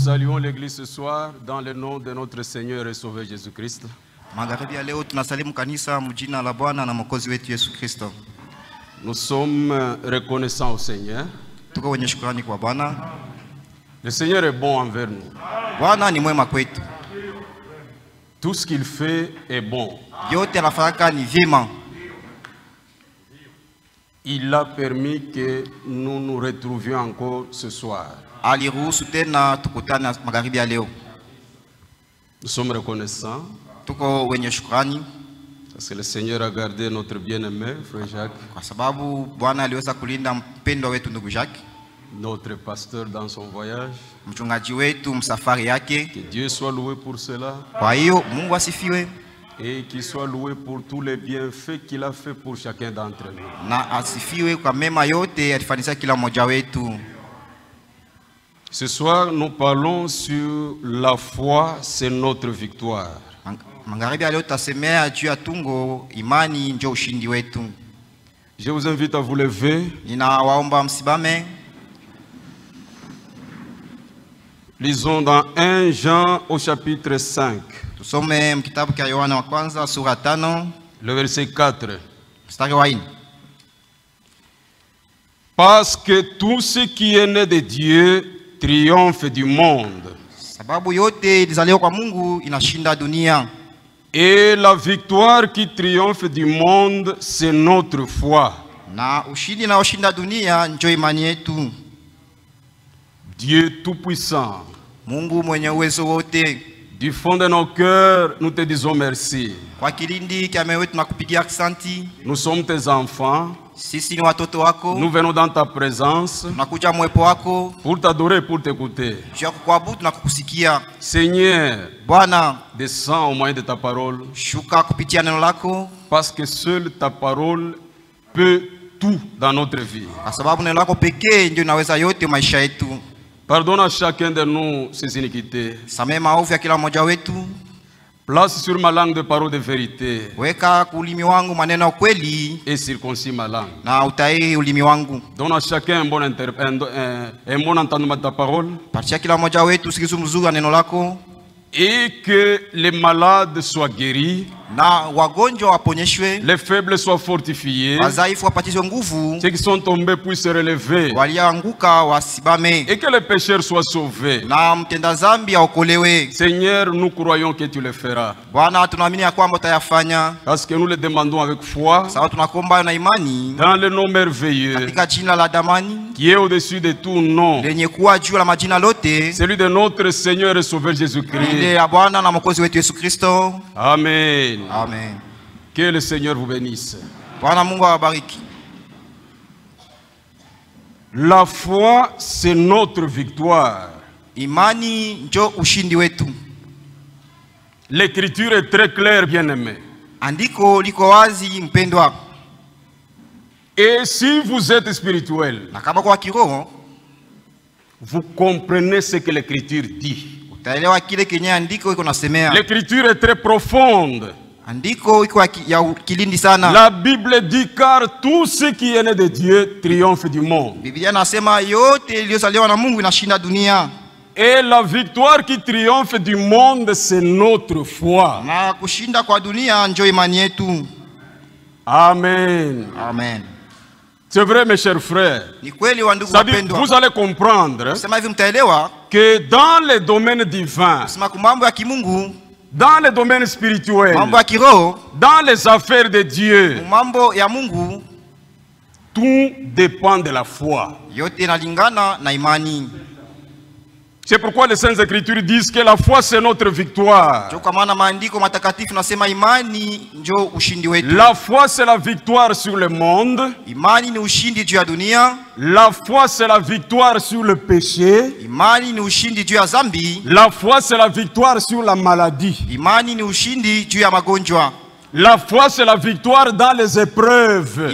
saluons l'église ce soir dans le nom de notre Seigneur et Sauveur Jésus-Christ. Nous sommes reconnaissants au Seigneur. Le Seigneur est bon envers nous. Tout ce qu'il fait est bon. Il a permis que nous nous retrouvions encore ce soir. Nous sommes reconnaissants parce que le Seigneur a gardé notre bien-aimé, frère Jacques, notre pasteur dans son voyage. Que Dieu soit loué pour cela et qu'il soit loué pour tous les bienfaits qu'il a fait pour chacun d'entre nous. Ce soir, nous parlons sur la foi, c'est notre victoire. Je vous invite à vous lever. Lisons dans 1 Jean au chapitre 5. Le verset 4. Parce que tout ce qui est né de Dieu triomphe du monde. Et la victoire qui triomphe du monde, c'est notre foi. Dieu Tout-Puissant, du fond de nos cœurs, nous te disons merci. Nous sommes tes enfants. Nous venons dans ta présence pour t'adorer, pour t'écouter. Seigneur, descends au moyen de ta parole, parce que seule ta parole peut tout dans notre vie. Pardonne à chacun de nous ses iniquités. Place sur ma langue de paroles de vérité et circoncis ma langue. Donne à chacun un bon entendement de ta parole et que les malades soient guéris, les faibles soient fortifiés, ceux qui sont tombés puissent se relever et que les pécheurs soient sauvés. Seigneur, nous croyons que tu le feras parce que nous le demandons avec foi dans le nom merveilleux qui est au-dessus de tout nom, celui de notre Seigneur et Sauveur Jésus-Christ. Amen. Amen. Que le Seigneur vous bénisse. La foi, c'est notre victoire. L'écriture est très claire, bien-aimé. Et si vous êtes spirituel, vous comprenez ce que l'écriture dit. L'écriture est très profonde. La Bible dit car tout ce qui est né de Dieu triomphe du monde. Et la victoire qui triomphe du monde, c'est notre foi. Amen. Amen. C'est vrai, mes chers frères. Vous allez comprendre que dans les domaines divins, dans les domaines spirituels, dans les affaires de Dieu, tout dépend de la foi. C'est pourquoi les Saintes Écritures disent que la foi c'est notre victoire. La foi c'est la victoire sur le monde. La foi c'est la victoire sur le péché. La foi c'est la victoire sur la maladie. La foi c'est la victoire dans les épreuves.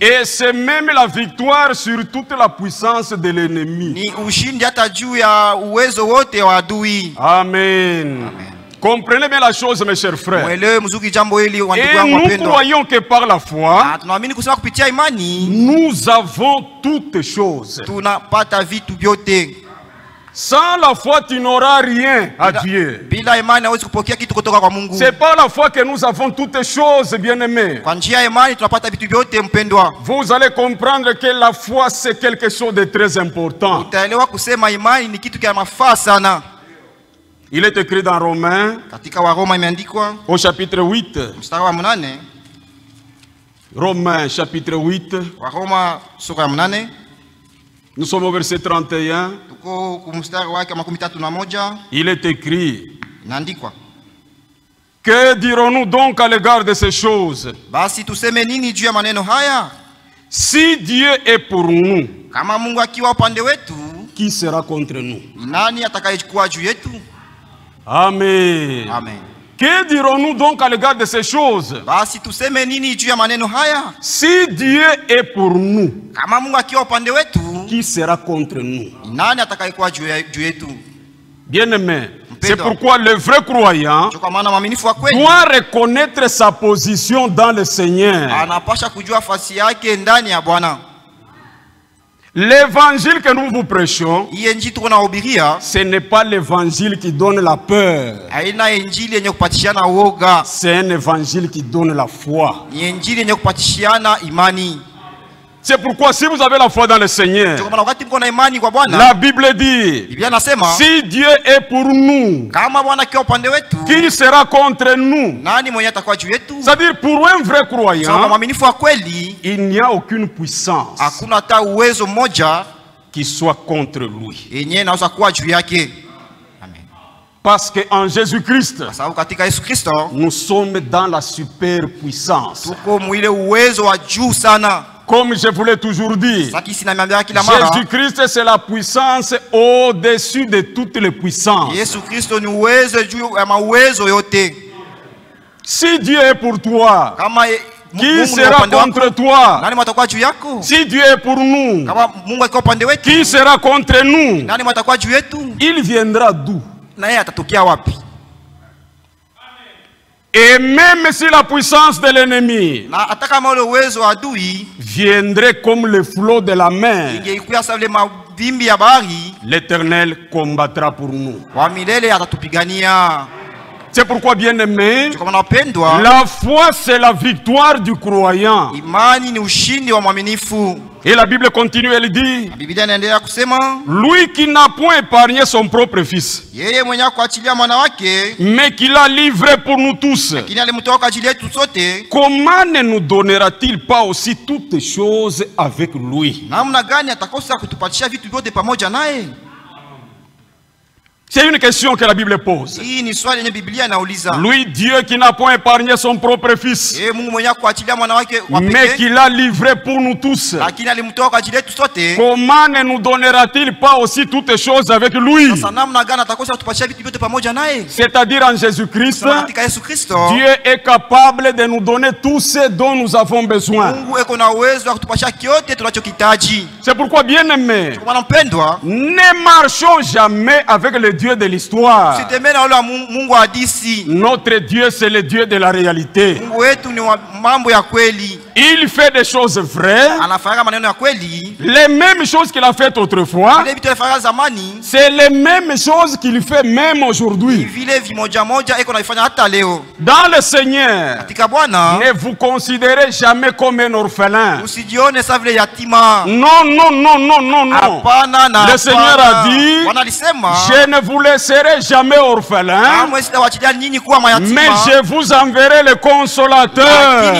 Et c'est même la victoire sur toute la puissance de l'ennemi. Amen. Comprenez bien la chose, mes chers frères. Et nous croyons que par la foi, nous avons toutes choses. Sans la foi, tu n'auras rien à Dieu. C'est par la foi que nous avons toutes les choses, bien-aimés. Vous allez comprendre que la foi, c'est quelque chose de très important. Il est écrit dans Romains, au chapitre 8. Romains, chapitre 8. Nous sommes au verset 31. Il est écrit: que dirons-nous donc à l'égard de ces choses? Si Dieu est pour nous, qui sera contre nous? Amen. Amen. Que dirons-nous donc à l'égard de ces choses? Si Dieu est pour nous, qui sera contre nous? Bien-aimé, c'est pourquoi le vrai croyant doit reconnaître sa position dans le Seigneur. L'évangile que nous vous prêchons, ce n'est pas l'évangile qui donne la peur. C'est un évangile qui donne la foi. C'est pourquoi si vous avez la foi dans le Seigneur, la Bible dit: si Dieu est pour nous, qui sera contre nous? C'est-à-dire, pour un vrai croyant, il n'y a aucune puissance qui soit contre lui. Parce qu'en Jésus-Christ, nous sommes dans la superpuissance. Comme je vous l'ai toujours dit, Jésus-Christ, c'est la puissance au-dessus de toutes les puissances. Si Dieu est pour toi, qui sera contre toi? Si Dieu est pour nous, qui sera contre nous? Il viendra d'où? Et même si la puissance de l'ennemi viendrait comme le flot de la mer, l'Éternel combattra pour nous. C'est pourquoi, bien-aimé, la foi, c'est la victoire du croyant. Et la Bible continue, elle dit: lui qui n'a point épargné son propre fils, mais qui l'a livré pour nous tous, comment ne nous donnera-t-il pas aussi toutes choses avec lui? C'est une question que la Bible pose. Lui, Dieu qui n'a point épargné son propre fils, mais qui l'a livré pour nous tous, comment ne nous donnera-t-il pas aussi toutes choses avec lui? C'est-à-dire, en Jésus-Christ, Dieu est capable de nous donner tout ce dont nous avons besoin. C'est pourquoi, bien-aimés, ne marchons jamais avec le Dieu de l'histoire. Notre Dieu, c'est le Dieu de la réalité. Il fait des choses vraies, les mêmes choses qu'il a faites autrefois. C'est les mêmes choses qu'il fait même aujourd'hui. Dans le Seigneur, ne vous considérez jamais comme un orphelin. Non, non, non, non, non, non. Le Seigneur a dit: je ne vous laisserai jamais orphelin, mais je vous enverrai le consolateur.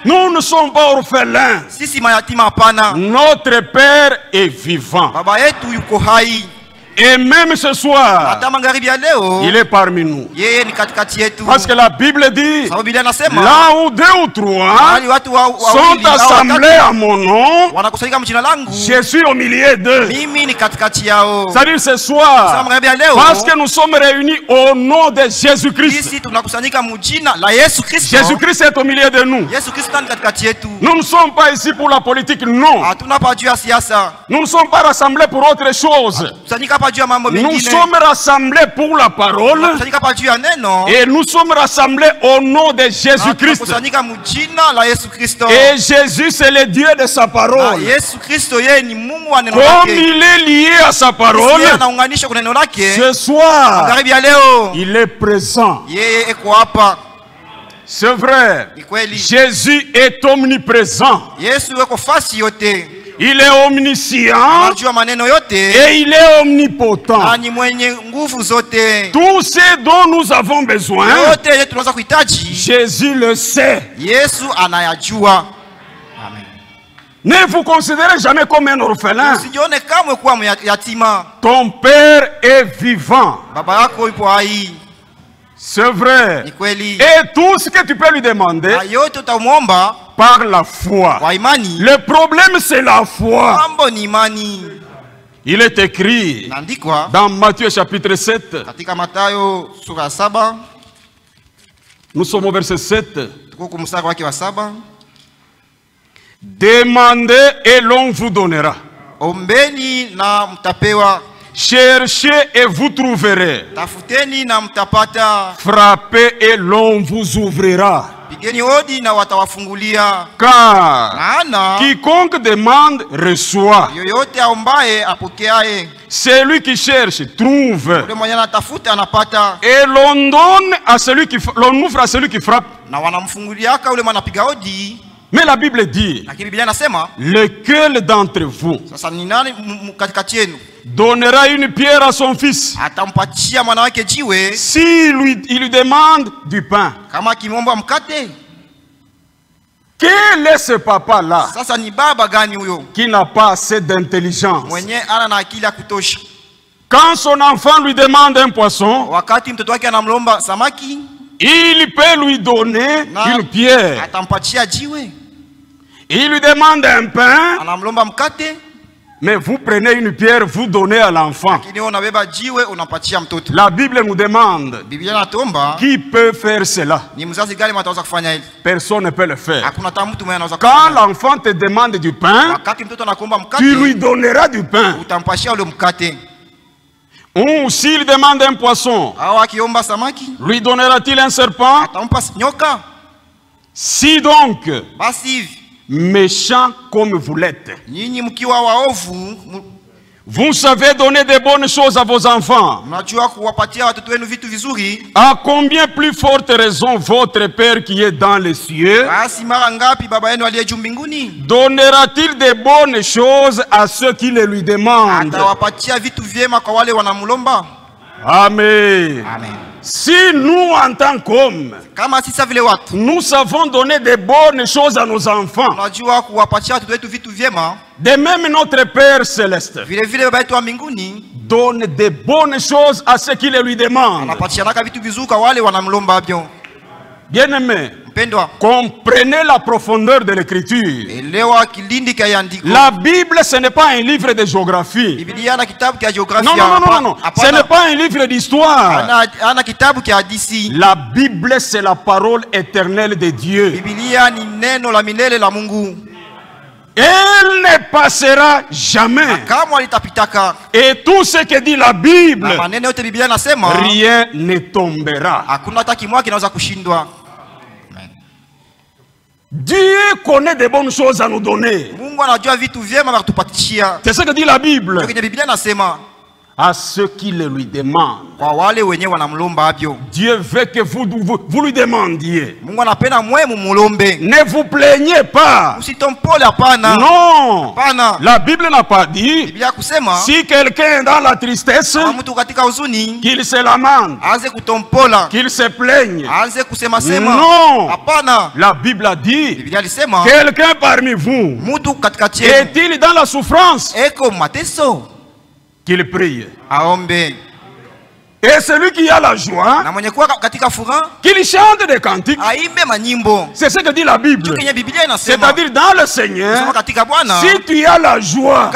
Nous ne sommes pas orphelins. Notre Père est vivant. Et même ce soir, il est parmi nous. Parce que la Bible dit: là où 2 ou 3 sont assemblés à mon nom, je suis au milieu d'eux. C'est-à-dire, ce soir, parce que nous sommes réunis au nom de Jésus-Christ, Jésus-Christ est au milieu de nous. Nous ne sommes pas ici pour la politique, non. Nous ne sommes pas rassemblés pour autre chose. Nous sommes rassemblés pour la parole. Et nous sommes rassemblés au nom de Jésus-Christ. Et Jésus, c'est le Dieu de sa parole. Comme il est lié à sa parole, ce soir, il est présent. C'est vrai. Jésus est omniprésent. Il est omniscient et il est omnipotent. Tout ce dont nous avons besoin, Jésus le sait. Ne vous considérez jamais comme un orphelin. Ton père est vivant. C'est vrai. Et tout ce que tu peux lui demander par la foi. Le problème, c'est la foi. Il est écrit dans Matthieu chapitre 7. Nous sommes au verset 7. Demandez et l'on vous donnera. Cherchez et vous trouverez. Frappez et l'on vous ouvrira. Car quiconque demande reçoit. Celui qui cherche trouve. Et l'on donne à celui qui l'on ouvre à celui qui frappe. Mais la Bible dit, lequel d'entre vous donnera une pierre à son fils si il lui demande du pain? Quel est ce papa-là qui n'a pas assez d'intelligence? Quand son enfant lui demande un poisson, il peut lui donner une pierre. Il lui demande un pain, mais vous prenez une pierre, vous donnez à l'enfant. La Bible nous demande qui peut faire cela. Personne ne peut le faire. Quand l'enfant te demande du pain, tu lui donneras du pain. Ou s'il demande un poisson, lui donnera-t-il un serpent? Si donc, méchant comme vous l'êtes, vous savez donner de bonnes choses à vos enfants, à combien plus forte raison votre Père qui est dans les cieux donnera-t-il de bonnes choses à ceux qui les lui demandent? Amen. Si nous, en tant qu'hommes, nous savons donner de bonnes choses à nos enfants, de même notre Père Céleste donne de bonnes choses à ceux qui les lui demandent. Bien-aimés, comprenez la profondeur de l'écriture. La Bible, ce n'est pas un livre de géographie. Non. Ce n'est pas un livre d'histoire. La Bible, c'est la parole éternelle de Dieu. Elle ne passera jamais. Et tout ce que dit la Bible, rien ne tombera. Dieu connaît de bonnes choses à nous donner. C'est ce que dit la Bible. À ceux qui le lui demandent. Dieu veut que vous lui demandiez. Ne vous plaignez pas. Non. La Bible n'a pas dit si quelqu'un est dans la tristesse, qu'il se lamente, qu'il se plaigne. Non. La Bible a dit quelqu'un parmi vous est-il dans la souffrance, qu'il prie. Et celui qui a la joie, qu'il chante des cantiques. C'est ce que dit la Bible. C'est-à-dire dans le Seigneur, si tu as la joie,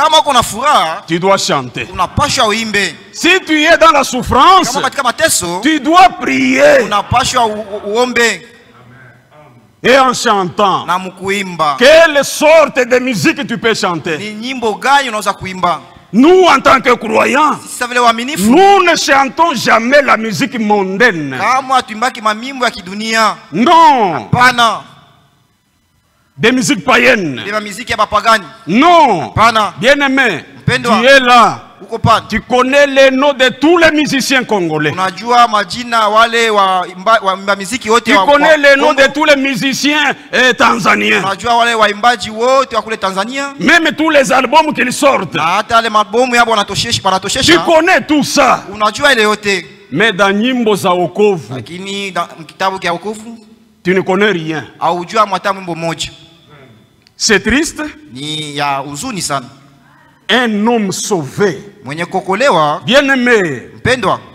tu dois chanter. Si tu es dans la souffrance, tu dois prier. Et en chantant, quelle sorte de musique tu peux chanter? Nous, en tant que croyants, nous ne chantons jamais la musique mondaine. Non. Des musiques païennes. Non. Bien-aimé, tu es là. Tu connais les noms de tous les musiciens congolais. Tu connais les noms de tous les musiciens tanzaniens. Même tous les albums qu'ils sortent. Tu connais tout ça. Mais dans Nyimbo za Wokovu, tu ne connais rien. C'est triste. Un homme sauvé, bien-aimé,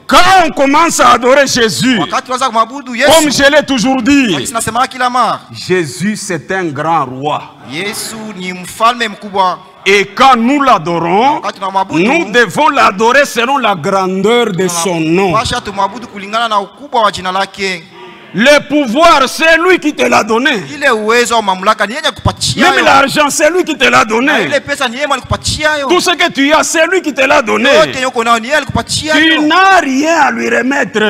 quand on commence à adorer Jésus, comme je l'ai toujours dit, Jésus c'est un grand roi. Et quand nous l'adorons, nous devons l'adorer selon la grandeur de son nom. Le pouvoir, c'est lui qui te l'a donné. Même l'argent, c'est lui qui te l'a donné. Tout ce que tu as, c'est lui qui te l'a donné. Tu n'as rien à lui remettre.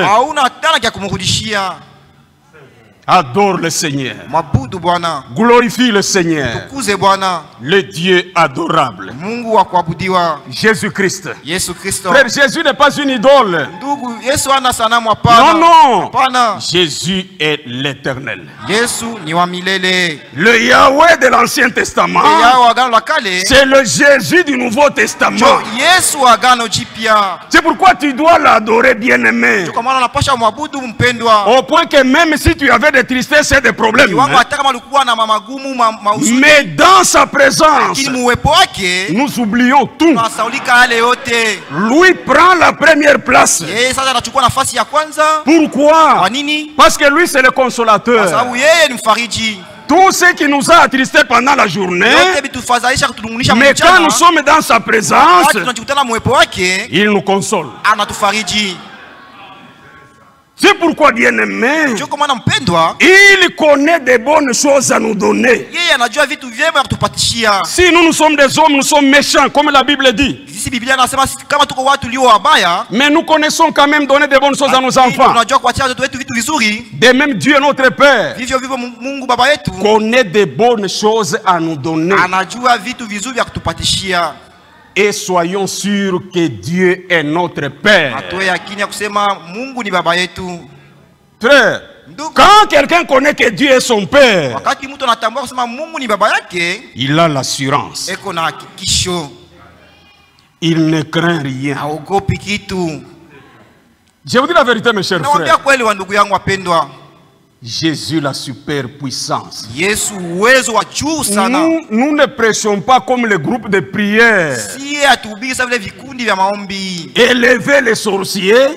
Adore le Seigneur. Glorifie le Seigneur. Le Dieu adorable. Jésus-Christ. Frère, Jésus n'est pas une idole. Non, non. Jésus est l'éternel. Le Yahweh de l'Ancien Testament, c'est le Jésus du Nouveau Testament. C'est pourquoi tu dois l'adorer, bien-aimé. Au point que même si tu avais des tristesses et des problèmes, mais dans sa présence, nous oublions tout. Lui prend la première place. Pourquoi? Parce que lui c'est le consolateur. Tout ce qui nous a attristés pendant la journée, mais quand nous sommes dans sa présence, il nous console. C'est pourquoi, bien-aimé, il connaît des bonnes choses à nous donner. Si nous sommes des hommes, nous sommes méchants, comme la Bible dit. Mais nous connaissons quand même donner des bonnes choses à nos enfants. De même, Dieu, notre Père, connaît des bonnes choses à nous donner. Et soyons sûrs que Dieu est notre Père. Frère, quand quelqu'un connaît que Dieu est son Père, il a l'assurance. Il ne craint rien. Je vous dis la vérité, mes chers frères. Jésus la superpuissance. Nous ne prêchons pas comme le groupe de prière. Élever les sorciers,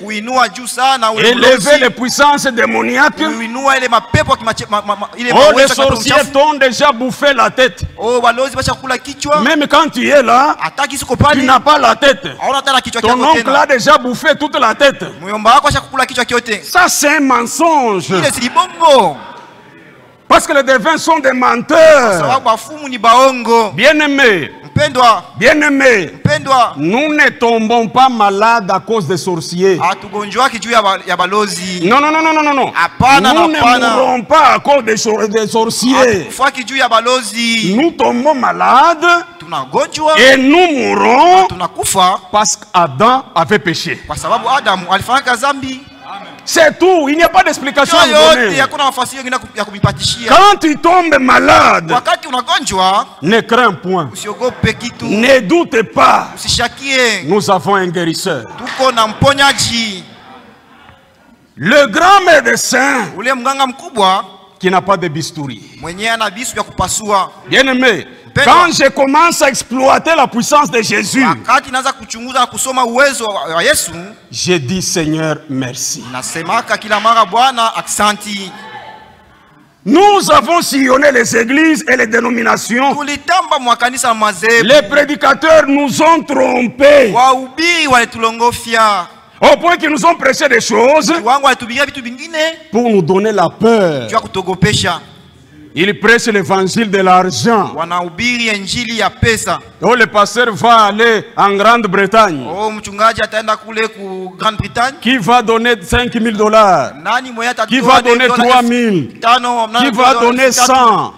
élever les puissances démoniaques. Les sorciers t'ont déjà bouffé la tête. Même quand tu es là, tu n'as pas la tête. Ton oncle a déjà bouffé toute la tête. Ça c'est un mensonge. Parce que les devins sont des menteurs. Bien-aimés, bien-aimés, nous ne tombons pas malades à cause des sorciers. Non, non, non, non, non, non. Nous ne mourrons pas à cause des sorciers. Nous tombons malades et nous mourrons parce qu'Adam avait péché. C'est tout, il n'y a pas d'explication à donner. Quand tu tombes malade, ne crains point, ne doute pas, nous avons un guérisseur. Le grand médecin qui n'a pas de bistouri. Bien aimé, quand je commence à exploiter la puissance de Jésus, je dis Seigneur merci. Nous avons sillonné les églises et les dénominations. Les prédicateurs nous ont trompés. Au point qu'ils nous ont prêché des choses pour nous donner la peur. Il prêche l'évangile de l'argent. Wanahubiri injili ya pesa. Oh, le pasteur va aller en Grande-Bretagne. Oh, mchungaji ataenda kule ku Grande-Bretagne. Qui va donner $5,000? Nani mwenye atatoa? Qui va donner 3,000? Qui va donner 100?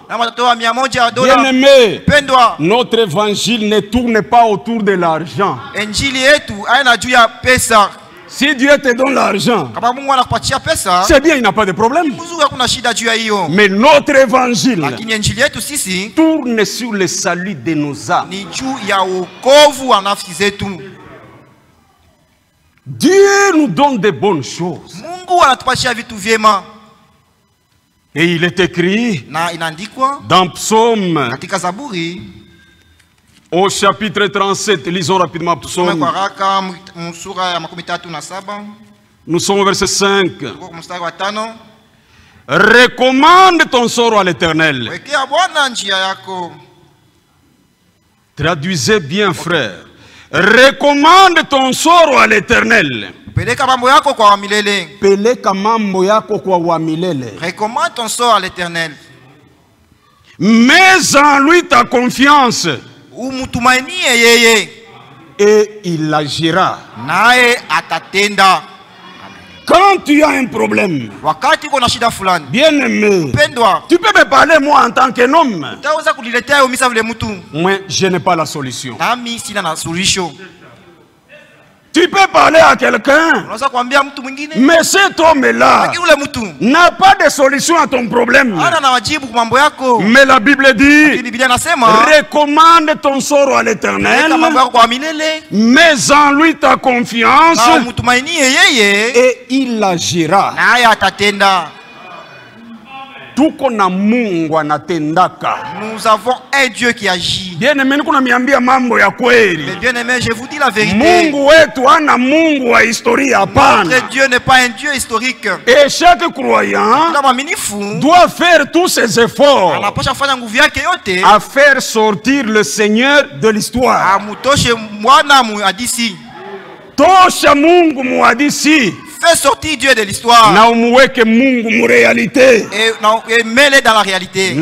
Bien-aimé, notre évangile ne tourne pas autour de l'argent. Injili yetu haina juu ya pesa. Si Dieu te donne l'argent, c'est bien, il n'a pas de problème. Mais notre évangile tourne sur le salut de nos âmes. Dieu nous donne de bonnes choses. Et il est écrit dans Psaume, au chapitre 37, lisons rapidement Psaume. Nous sommes au verset 5. Recommande ton sort à l'Éternel. Traduisez bien, frère. Recommande ton sort à l'Éternel. Recommande ton sort à l'Éternel. Mets en lui ta confiance. Et il agira. Quand tu as un problème, bien aimé, tu peux me parler moi en tant qu'un homme. Moi, je n'ai pas la solution. Tu peux parler à quelqu'un, mais cet homme-là n'a pas de solution à ton problème. Mais la Bible dit, recommande ton sort à l'Éternel, mets en lui ta confiance, et il agira. Nous avons un Dieu qui agit. Bien aimé, je vous dis la vérité. Notre Dieu n'est pas un Dieu historique. Et chaque croyant doit faire tous ses efforts à faire sortir le Seigneur de l'histoire. Fais sortir Dieu de l'histoire. Et mets-le dans la réalité.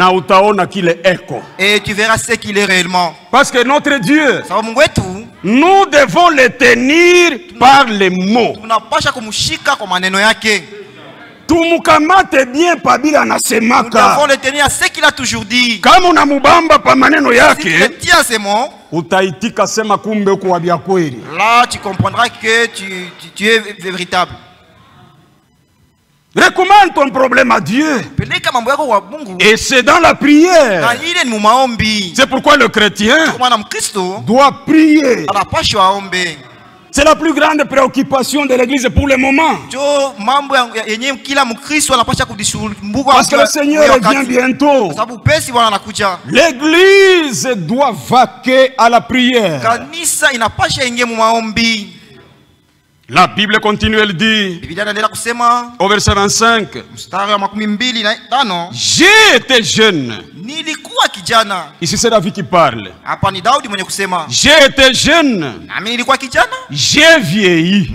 Et tu verras ce qu'il est réellement. Parce que notre Dieu, nous devons le tenir par les mots. Nous devons le tenir à ce qu'il a toujours dit. Si tu le tiens à ces mots, là tu comprendras que tu es véritable. Recommande ton problème à Dieu. Et c'est dans la prière. C'est pourquoi le chrétien doit prier. C'est la plus grande préoccupation de l'église pour le moment. Parce que le Seigneur revient bientôt. L'église doit vaquer à la prière. La Bible continue, elle dit, au verset 25, j'ai été jeune. Ici c'est David qui parle. J'ai été jeune. J'ai vieilli.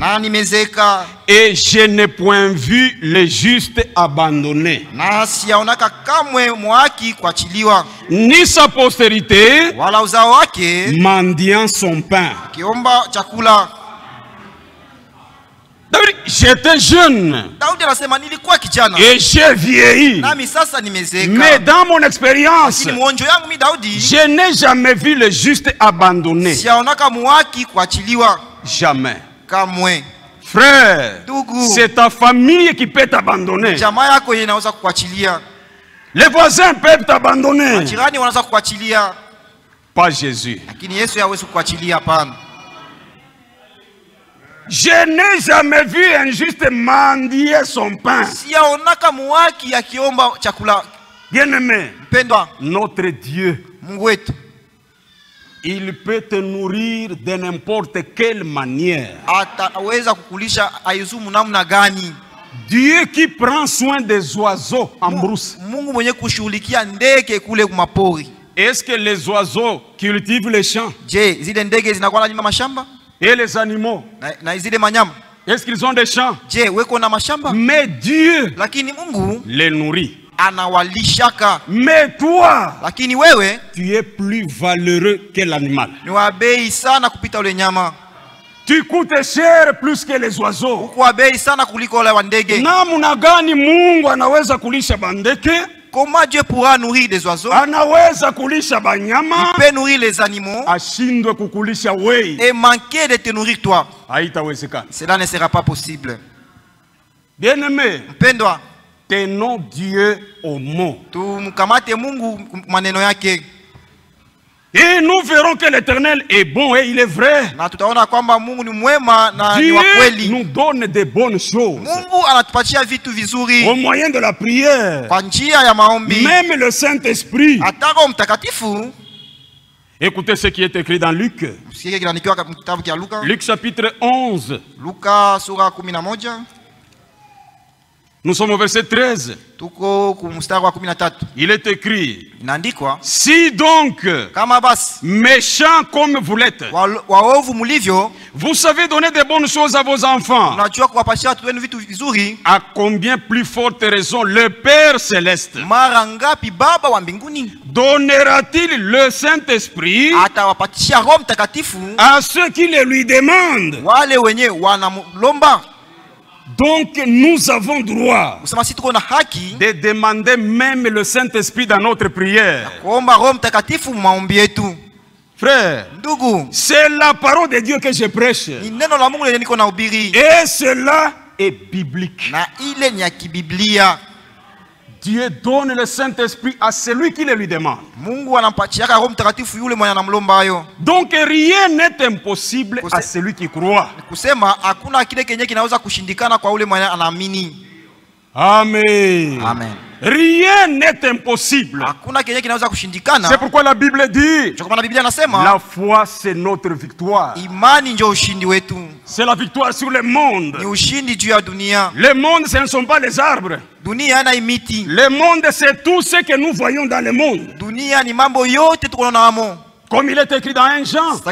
Et je n'ai point vu les justes abandonnés, ni sa postérité mendiant son pain. J'étais jeune et j'ai vieilli, mais dans mon expérience, je n'ai jamais vu le juste abandonné. Jamais. Frère, c'est ta famille qui peut t'abandonner. Les voisins peuvent t'abandonner. Pas Jésus. Je n'ai jamais vu un juste mendier son pain. Bien-aimé, notre Dieu, il peut te nourrir de n'importe quelle manière. Dieu qui prend soin des oiseaux en brousse. Est-ce que les oiseaux cultivent les champs? Et les animaux, est-ce qu'ils ont des champs? Mais Dieu les nourrit. anawalishaka. Mais toi, lakini wewe, tu es plus valeureux que l'animal. Ni wa bei sana kupita ule nyama. Tu coûtes cher plus que les oiseaux. Uko wa bei sana kuliko wale ndege. Namna gani Mungu anaweza kulisha bandege? Comment Dieu pourra nourrir des oiseaux? Anaweza kulisha banyama. Il peut nourrir les animaux. Ashindwe kukulisha wewe. Et manquer de te nourrir toi. Haitawezekana. Cela ne sera pas possible. Bien-aimé, mpendwa, tenons Dieu au mot. Tumkamate Mungu maneno yake. Et nous verrons que l'Éternel est bon et il est vrai. Na tutaona kwamba Mungu ni mwema na ni wa kweli. Dieu nous donne de bonnes choses. Mungu anatupatia vitu vizuri. Au moyen de la prière. Kwa njia ya maombi. Même le Saint-Esprit. Hata Roho Mtakatifu. Écoutez ce qui est écrit dans Luc. Luc chapitre 11. Luka sura 11. Nous sommes au verset 13. Il est écrit: si donc, méchants comme vous l'êtes, vous savez donner de bonnes choses à vos enfants, à combien plus forte raison le Père Céleste donnera-t-il le Saint-Esprit à ceux qui le lui demandent? Donc nous avons droit de demander même le Saint-Esprit dans notre prière. Frère, c'est la parole de Dieu que je prêche. Et cela est biblique. Dieu donne le Saint-Esprit à celui qui le lui demande. Donc rien n'est impossible à celui qui croit. Amen. Amen. Rien n'est impossible. C'est pourquoi la Bible dit: la foi c'est notre victoire. C'est la victoire sur le monde. Le monde, ce ne sont pas les arbres. Le monde, c'est tout ce que nous voyons dans le monde. Comme il est écrit dans 1 Jean,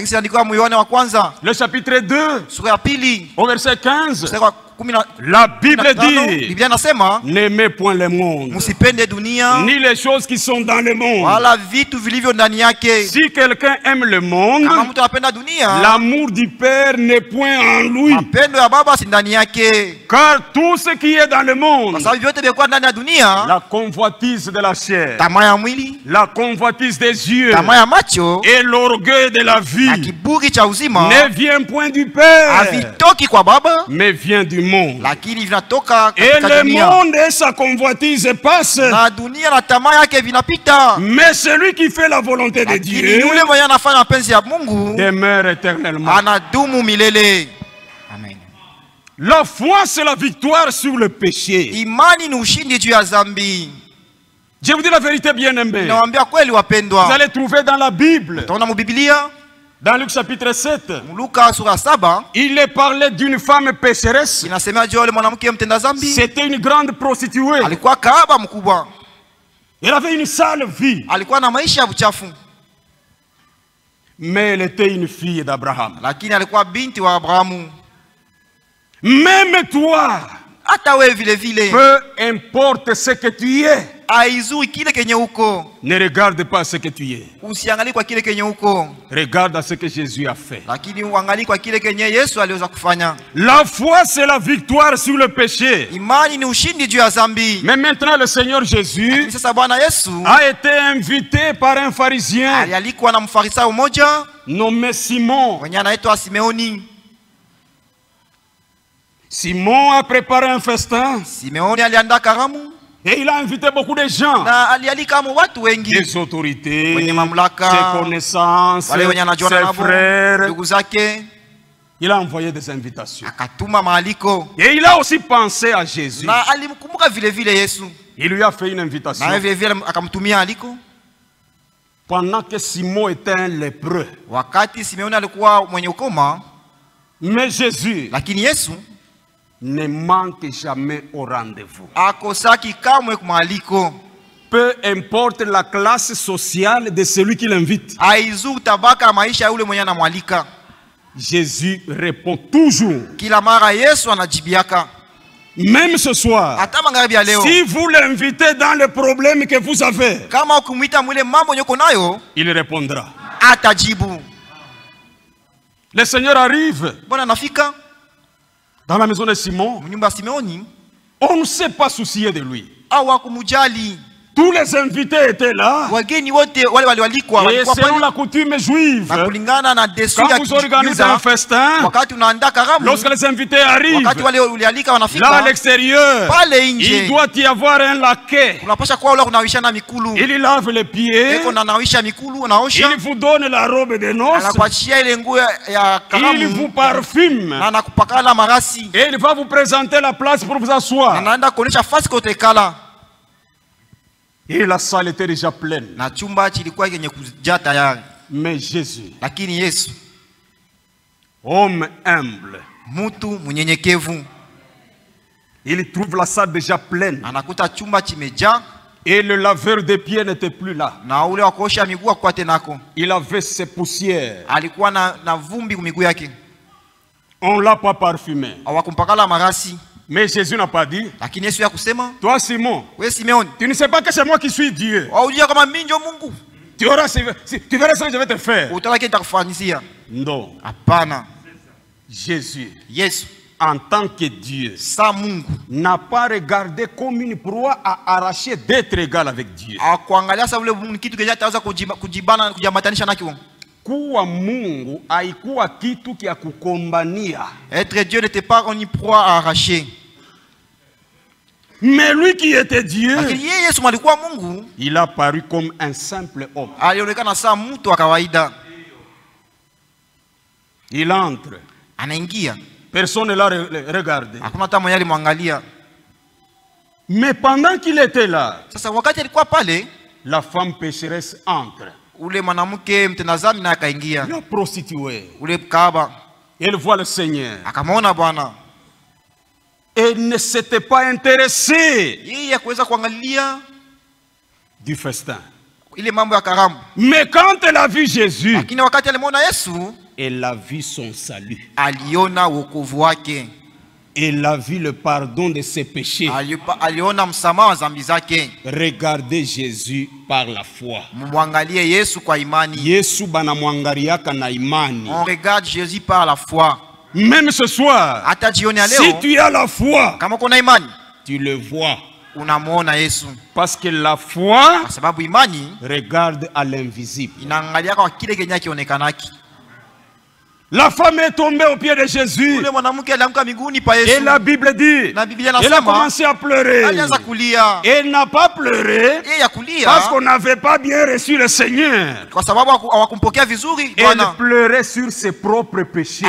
le chapitre 2, au verset 15, la Bible dit: n'aimez point le monde, ni les choses qui sont dans le monde. Si quelqu'un aime le monde, l'amour du Père n'est point en lui. Car tout ce qui est dans le monde, la convoitise de la chair, la convoitise des yeux et l'orgueil de la vie, ne vient point du Père, mais vient du monde. Et le monde et sa convoitise passent, mais celui qui fait la volonté de Dieu demeure éternellement. Amen. La foi, c'est la victoire sur le péché. Je vous dis la vérité, bien-aimé. Vous allez trouver dans la Bible, dans Luc chapitre 7, il est parlé d'une femme pécheresse. C'était une grande prostituée. Elle avait une sale vie. Mais elle était une fille d'Abraham. Même toi, peu importe ce que tu es, ne regarde pas ce que tu es. Regarde à ce que Jésus a fait. La foi, c'est la victoire sur le péché. Mais maintenant, le Seigneur Jésus a été invité par un pharisien nommé Simon. Simon a préparé un festin. Et il a invité beaucoup de gens, des autorités, ses connaissances, ses frères. Il a envoyé des invitations. Et il a aussi pensé à Jésus. Il lui a fait une invitation. Pendant que Simon était un lépreux. Mais Jésus ne manque jamais au rendez-vous. Peu importe la classe sociale de celui qui l'invite, Jésus répond toujours. Même ce soir, si vous l'invitez dans le problème que vous avez, il répondra. Le Seigneur arrive dans la maison de Simon. On ne s'est pas soucié de lui. Tous les invités étaient là. Et selon la coutume juive, quand vous organisez un festin, lorsque les invités arrivent, là à l'extérieur, il doit y avoir un laquais. Il lave les pieds. Il vous donne la robe de noces. Il vous parfume. Et il va vous présenter la place pour vous asseoir. Et la salle était déjà pleine. Mais Jésus, homme humble, il trouve la salle déjà pleine. Et le laveur de pieds n'était plus là. Il avait ses poussières. On ne l'a pas parfumé. Mais Jésus n'a pas dit, toi Simon, tu ne sais pas que c'est moi qui suis Dieu. Tu verras ce que je vais te faire. Non. Jésus, en tant que Dieu, n'a pas regardé comme une proie à arracher d'être égal avec Dieu. Kuwa Mungu haikuwa kitu kia kukombania. Être Dieu n'était pas une proie à arracher. Mais lui qui était Dieu, il a paru comme un simple homme. Il entre. Personne ne l'a regardé. Mais pendant qu'il était là, la femme pécheresse entre. La prostituée. Elle voit le Seigneur. Et ne s'était pas intéressé du festin. Mais quand elle a vu Jésus, elle a vu son salut. Elle a vu le pardon de ses péchés. Regardez Jésus par la foi. On regarde Jésus par la foi. Même ce soir, si tu as la foi, tu le vois. Parce que la foi regarde à l'invisible. La femme est tombée aux pieds de Jésus. Et la Bible dit, elle a commencé à pleurer. Elle n'a pas pleuré parce qu'on n'avait pas bien reçu le Seigneur. Elle pleurait sur ses propres péchés.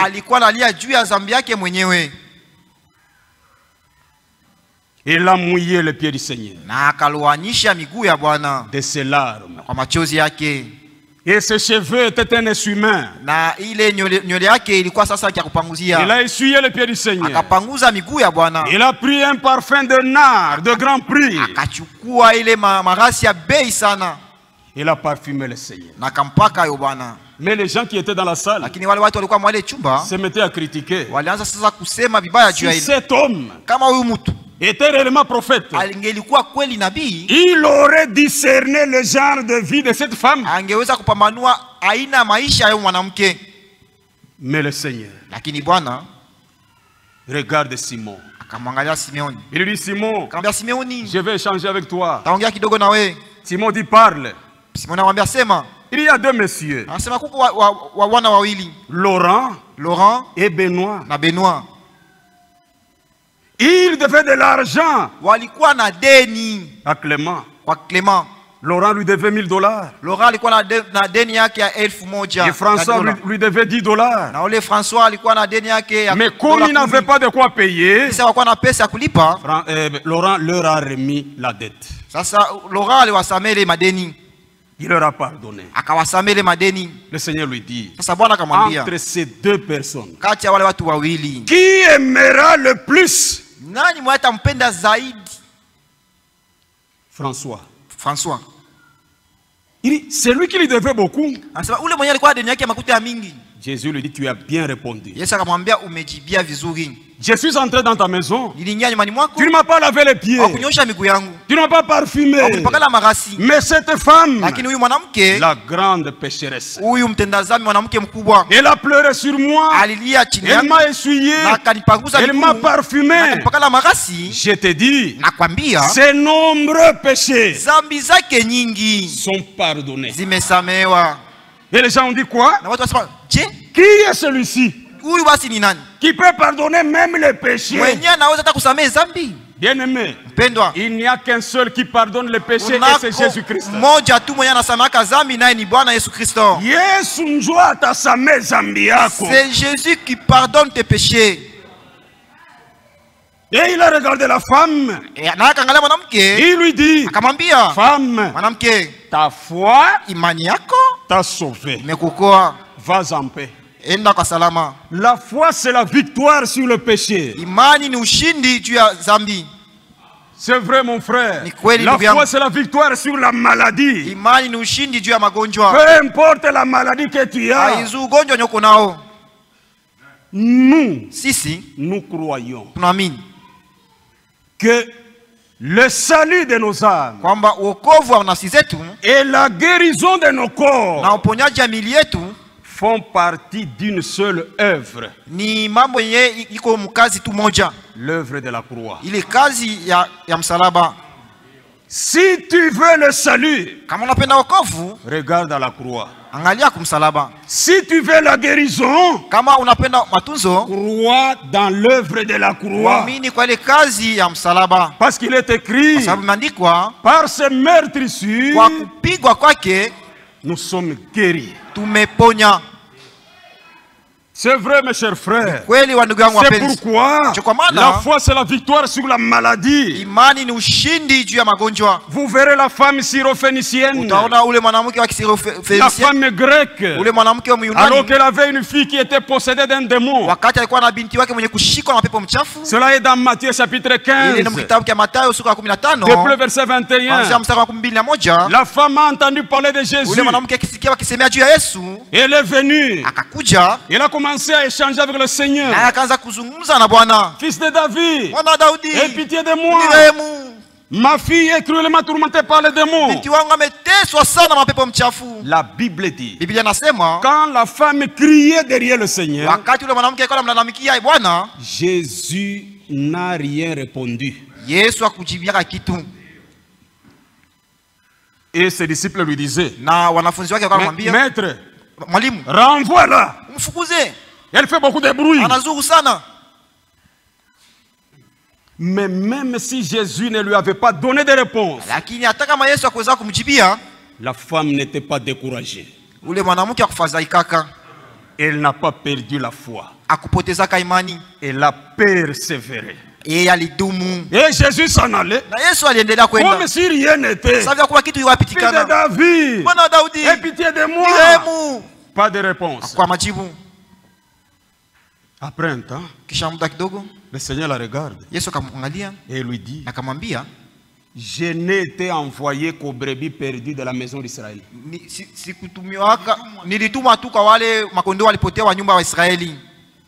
Elle a mouillé le pied du Seigneur de ses larmes. Et ses cheveux étaient un essuie-main. Il a essuyé le pied du Seigneur. Il a pris un parfum de nard de grand prix. Il a parfumé le Seigneur. Mais les gens qui étaient dans la salle se mettaient à critiquer. Si cet homme était réellement prophète, il aurait discerné le genre de vie de cette femme. Mais le Seigneur regarde Simon. Il lui dit, Simon, je vais échanger avec toi. Simon dit, parle. Il y a deux messieurs, Laurent et Benoît. Il devait de l'argent à Clément. Laurent lui devait $1000. Et François lui devait $10. Mais comme il n'avait pas de quoi payer, Laurent leur a remis la dette. Il leur a pardonné. Le Seigneur lui dit, entre ces deux personnes, qui aimera le plus? François. Il dit, c'est lui qui lui devait beaucoup. Jésus lui dit, tu as bien répondu. Yesu akamwambia umejibia vizuri. Je suis entré dans ta maison. Niliingia nyumbani mwako. Tu ne m'as pas lavé les pieds. Hakunyosha miguu yangu. Tu ne m'as pas parfumé. Hakunipakala marasi. Mais cette femme, lakini huyu mwanamke, la grande pécheresse, huyu mtenda dhambi mwanamke mkubwa, elle a pleuré sur moi. Alilia chini yangu. Elle m'a essuyé. Na akanipanguza miguu. Elle m'a parfumé. Na akanipakala marasi. Je te dis, nakwambia, ces nombreux péchés, dhambi zake nyingi, sont pardonnés. Zimesamewa. Et les gens ont dit quoi? Na watu wasema, je, qui est celui-ci? Huyu basi ni nani? Qui peut pardonner même les péchés? Mwenye anaweza hata kusamehe dhambi. Bien-aimé, il n'y a qu'un seul qui pardonne les péchés, et c'est Jésus-Christ. Mmoja tu mwenye anasamehaka dhambi, naye ni Bwana Yesu Kristo. Yesu njoo atasamehe dhambi yako. C'est Jésus qui pardonne tes péchés. Et il a regardé la femme. Na akaangalia mwanamke. Il lui dit, akamwambia, femme, mwanamke, ta foi, imani yako, t'a sauvé. Imekuokoa. Vas en paix. Enda kwa salama. La foi, c'est la victoire sur le péché. Imani ni ushindi juu ya dhambi. C'est vrai, mon frère. La foi, c'est la victoire sur la maladie. Imani ni ushindi juu ya magonjwa. Peu importe la maladie que tu as. Haizu ugonjwa nyoko nao. Nous, sisi, nous croyons tunaamini que le salut de nos âmes, kwamba wokovu wa nafsi zetu, et la guérison de nos corps, na uponyaji wa miili yetu, font partie d'une seule œuvre. Ni mambo yenye iko mkazi tu moja. L'œuvre de la croix. Ile kazi ya msalaba. Si tu veux le salut, kama unapenda wokovu, regarde à la croix. Angalia kumsalaba. Si tu veux la guérison, kama unapenda matunzo, crois dans l'œuvre de la croix. Amini kwa ile kazi ya msalaba. Parce qu'il est écrit, sababu imeandikwa, par ce meurtrissure, kwa kupigwa kwake nous sommes guéris. Tumeponya. C'est vrai, mes chers frères. C'est pourquoi la foi, c'est la victoire sur la maladie. Vous verrez la femme syrophénicienne, la femme grecque, alors qu'elle avait une fille qui était possédée d'un démon. Cela est dans Matthieu chapitre 15, depuis le verset 21. La femme a entendu parler de Jésus. Elle est venue. Elle a commencé à échanger avec le Seigneur. Fils de David, aie pitié de moi. Ma fille est cruellement tourmentée par les démons. La Bible dit, quand la femme criait derrière le Seigneur, Jésus n'a rien répondu. Et ses disciples lui disaient, Maître, renvoie-la. Elle fait beaucoup de bruit. Mais même si Jésus ne lui avait pas donné de réponse, la femme n'était pas découragée. Elle n'a pas perdu la foi. Elle a persévéré. Et Jésus s'en allait comme si rien n'était. Fils de David, aie pitié de moi. Pas de réponse. Après un temps, le Seigneur la regarde et lui dit, je n'ai été envoyé qu'aux brebis perdues de la maison d'Israël.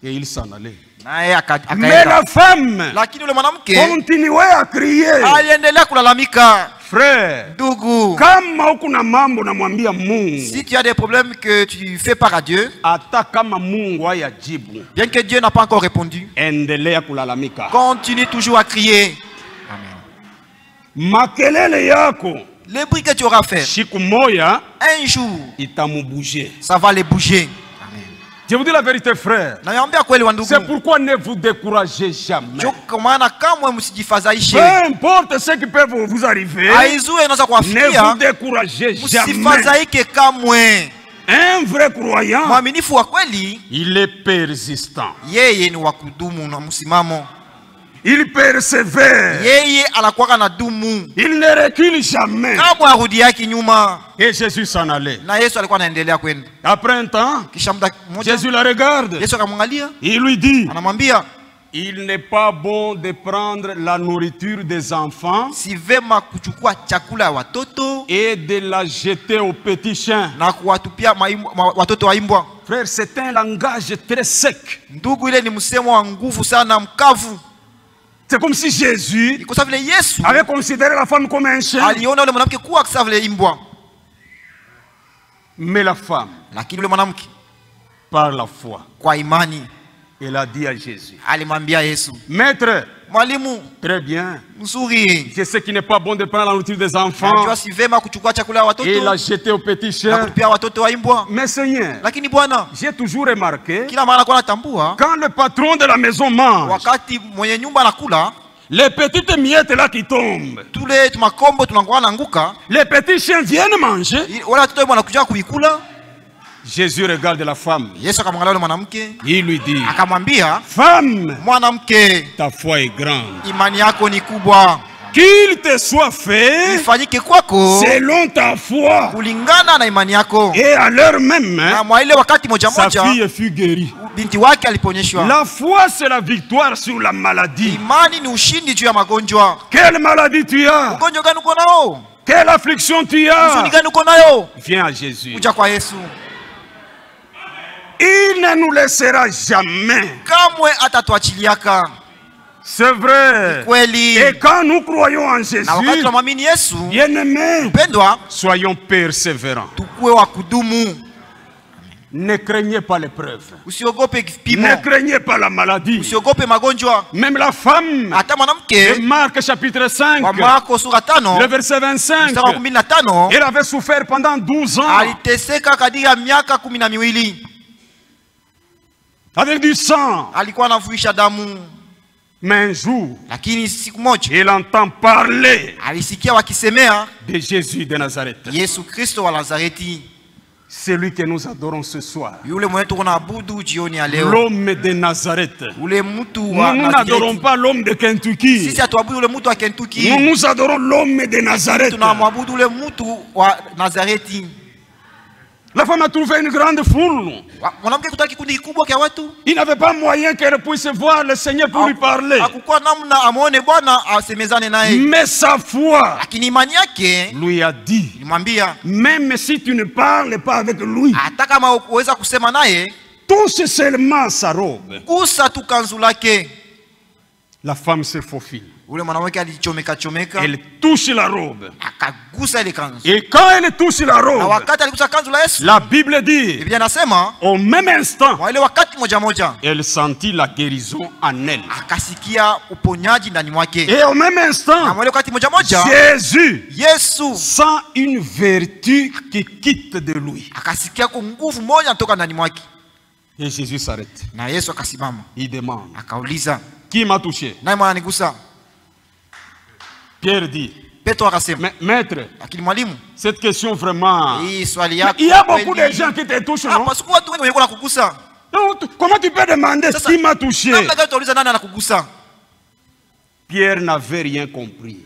Et il s'en allait. Mais la femme continuait à crier. Frère, si tu as des problèmes que tu fais part à Dieu, bien que Dieu n'a pas encore répondu, continue toujours à crier. Les bruits que tu auras fait, un jour, ça va les bouger. Je vous dis la vérité, frère. C'est pourquoi ne vous découragez jamais. Peu importe ce qui peut vous arriver, ne vous découragez jamais. Un vrai croyant, il est persistant. Il persévère. Il ne recule jamais. Et Jésus s'en allait. Après un temps, Jésus la regarde. Il lui dit, Il n'est pas bon de prendre la nourriture des enfants et de la jeter aux petits chiens. Frère, c'est un langage très sec. C'est comme si Jésus avait considéré la femme comme un chien. Mais la femme, par la foi, elle a dit à Jésus, Maître, très bien, je sais qu'il n'est pas bon de prendre la nourriture des enfants et la jeter aux petits chiens. Mais Seigneur, j'ai toujours remarqué, quand le patron de la maison mange, les petites miettes là qui tombent, les petits chiens viennent manger. Jésus regarde la femme. Il lui dit, femme, ta foi est grande. Qu'il te soit fait selon ta foi. Et à l'heure même, sa fille fut guérie. La foi, c'est la victoire sur la maladie. Quelle maladie tu as? Quelle affliction tu as? Viens à Jésus. Il ne nous laissera jamais. C'est vrai. Et quand nous croyons en Jésus, bien-aimés, soyons persévérants. Ne craignez pas l'épreuve. Ne craignez pas la maladie. Même la femme, de Marc chapitre 5, le verset 25, elle avait souffert pendant 12 ans. Avec du sang. Mais un jour, il entend parler de Jésus de Nazareth. C'est lui que nous adorons ce soir. L'homme de Nazareth. Nous n'adorons pas l'homme de Kentucky. Nous adorons l'homme de Nazareth. La femme a trouvé une grande foule. Il n'avait pas moyen qu'elle puisse voir le Seigneur pour lui parler. Mais sa foi lui a dit, même si tu ne parles pas avec lui, touche seulement sa robe. La femme se faufile. Elle touche la robe. Et quand elle touche la robe, la Bible dit, au même instant, elle sentit la guérison en elle. Et au même instant, Jésus sent une vertu qui quitte de lui. Et Jésus s'arrête. Il demande, qui m'a touché? Pierre dit, maître, cette question vraiment, il y a beaucoup de gens qui te touchent, non? Comment tu peux demander qui m'a touché? Pierre n'avait rien compris.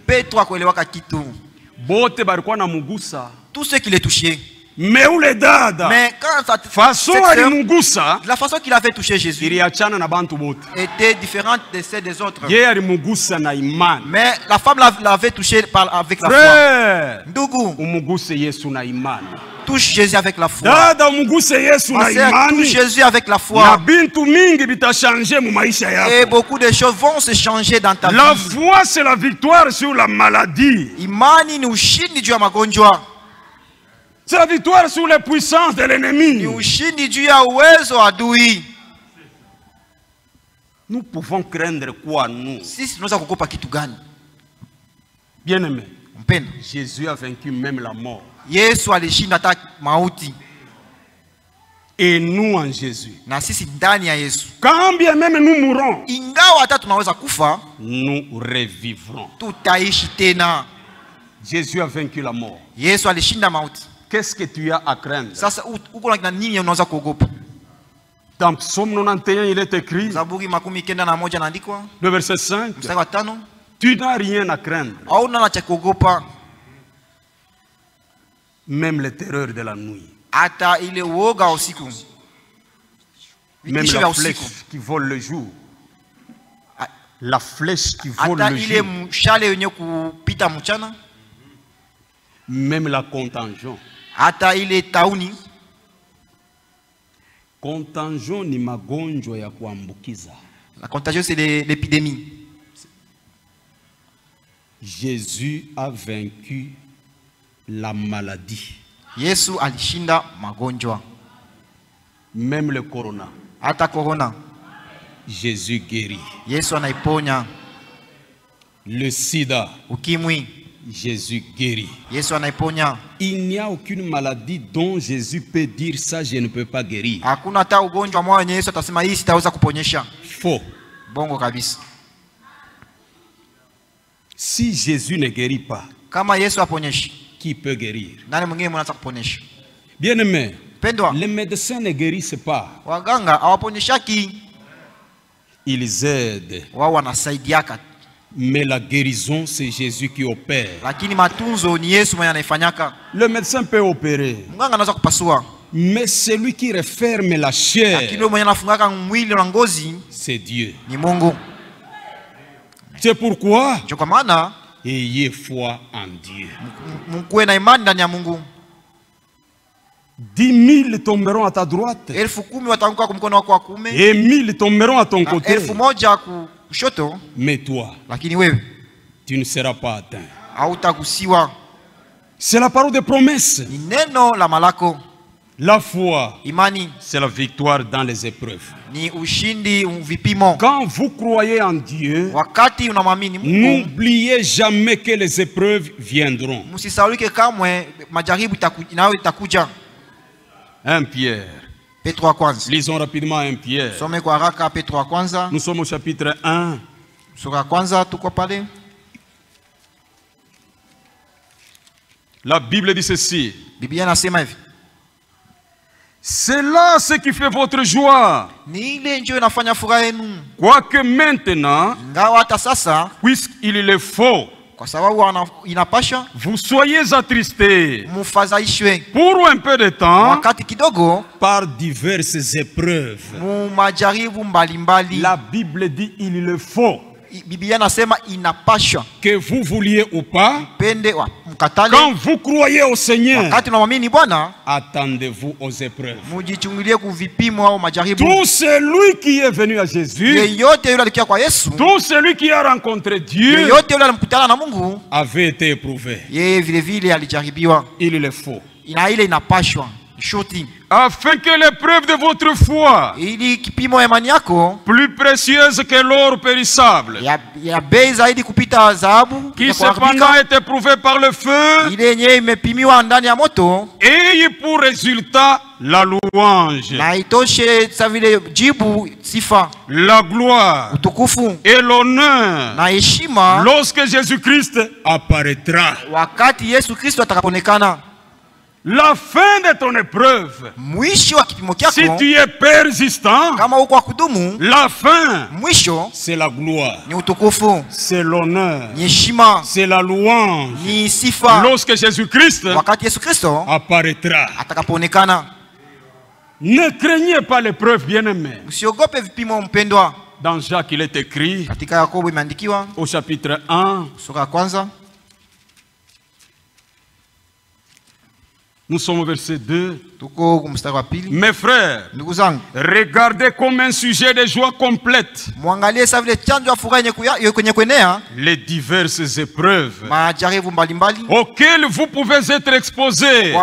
Tous ceux qui les touchaient. Mais où les dada? Mais quand la façon qu'il avait touché Jésus était différente de celle des autres. Mais la femme l'avait touché avec la foi. Touche Jésus avec la foi. Touche Jésus avec la foi. Et beaucoup de choses vont se changer dans ta vie. La foi, c'est la victoire sur la maladie. C'est la victoire sur les puissances de l'ennemi. Nous pouvons craindre quoi, nous? Bien-aimé, Jésus a vaincu même la mort. Et nous en Jésus, quand bien même nous mourrons, nous revivrons. Jésus a vaincu la mort. Qu'est-ce que tu as à craindre? Dans Psaume 91, il est écrit, le verset 5, tu n'as rien à craindre. Même les terreurs de la nuit. Même la flèche qui vole le jour. La flèche qui vole le jour. Même la contagion. Contagion ni magonjwa ya kuambukiza. La contagion c'est l'épidémie. Jésus a vaincu la maladie. Yesu alishinda magonjwa. Même le corona. Hata corona. Jésus guérit. Yesu anaiponya. Le sida. Ukimwi. Jésus guérit. Yesu anaiponya. Il n'y a aucune maladie dont Jésus peut dire ça je ne peux pas guérir. Hakuna hata ugonjwa mmoja wenye Yesu atasema hii sitaweza kuponyesha. Faux. Bongo kabisa. Si Jésus ne guérit pas, kama Yesu aponyeshi, qui peut guérir? Nani mwingine mwanaweza kuponyesha? Bien-aimé, pendwa, les médecins ne guérissent pas. Waganga hawaponyeshaki. Ils aident. Wao wanasaidiaka. Mais la guérison, c'est Jésus qui opère. Lakini matunzo ni Yesu mwenye anaifanyaka. Le médecin peut opérer. Mganga anaweza kupasua. Mais celui qui referme la chair, lakini mwenye anafungaka mwili na ngozi, c'est Dieu. Ni Mungu. C'est pourquoi kwa maana ayez foi en Dieu. Mkuwe na imani ndani ya Mungu. 10 000 tomberont à ta droite. 10,000 wataanguka kwa mkono wako wa kuume. Et 1000 tomberont à ton côté. 1,000 kushoto. Mais toi, lakini wewe, tu ne seras pas atteint. Hautagusiwa. C'est la parole de promesse. Ni neno la malako. La foi, imani, c'est la victoire dans les épreuves. Ni ushindi vipimo. Quand vous croyez en Dieu, wakati unamwamini Mungu, n'oubliez jamais que les épreuves viendront. Msisaulike kamwe majaribu itakuja. 1 Pierre. Petro wa kwanza. Lisons rapidement 1 Pierre. Some kwa haraka Petro wa kwanza. Nous sommes au chapitre 1. Sura ya kwanza tuko pale. La Bible dit ceci. Biblia inasema hivi. C'est là ce qui fait votre joie. Quoique maintenant, puisqu'il est faux, vous soyez attristés pour un peu de temps par diverses épreuves. La Bible dit il est faux. Que vous vouliez ou pas, quand vous croyez au Seigneur, attendez-vous aux épreuves. Tout celui qui est venu à Jésus, tout celui qui a rencontré Dieu, avait été éprouvé. Il est faux. Afin que l'épreuve de votre foi, plus précieuse que l'or périssable, qui cependant est éprouvé par le feu, ait pour résultat la louange, la gloire et l'honneur lorsque Jésus-Christ apparaîtra. La fin de ton épreuve, si tu es persistant, la fin, c'est la gloire, c'est l'honneur, c'est la louange, lorsque Jésus-Christ apparaîtra. Ne craignez pas l'épreuve, bien-aimés. Dans Jacques, il est écrit, au chapitre 1, nous sommes au verset 2. Mes frères, regardez comme un sujet de joie complète les diverses épreuves auxquelles vous pouvez être exposés,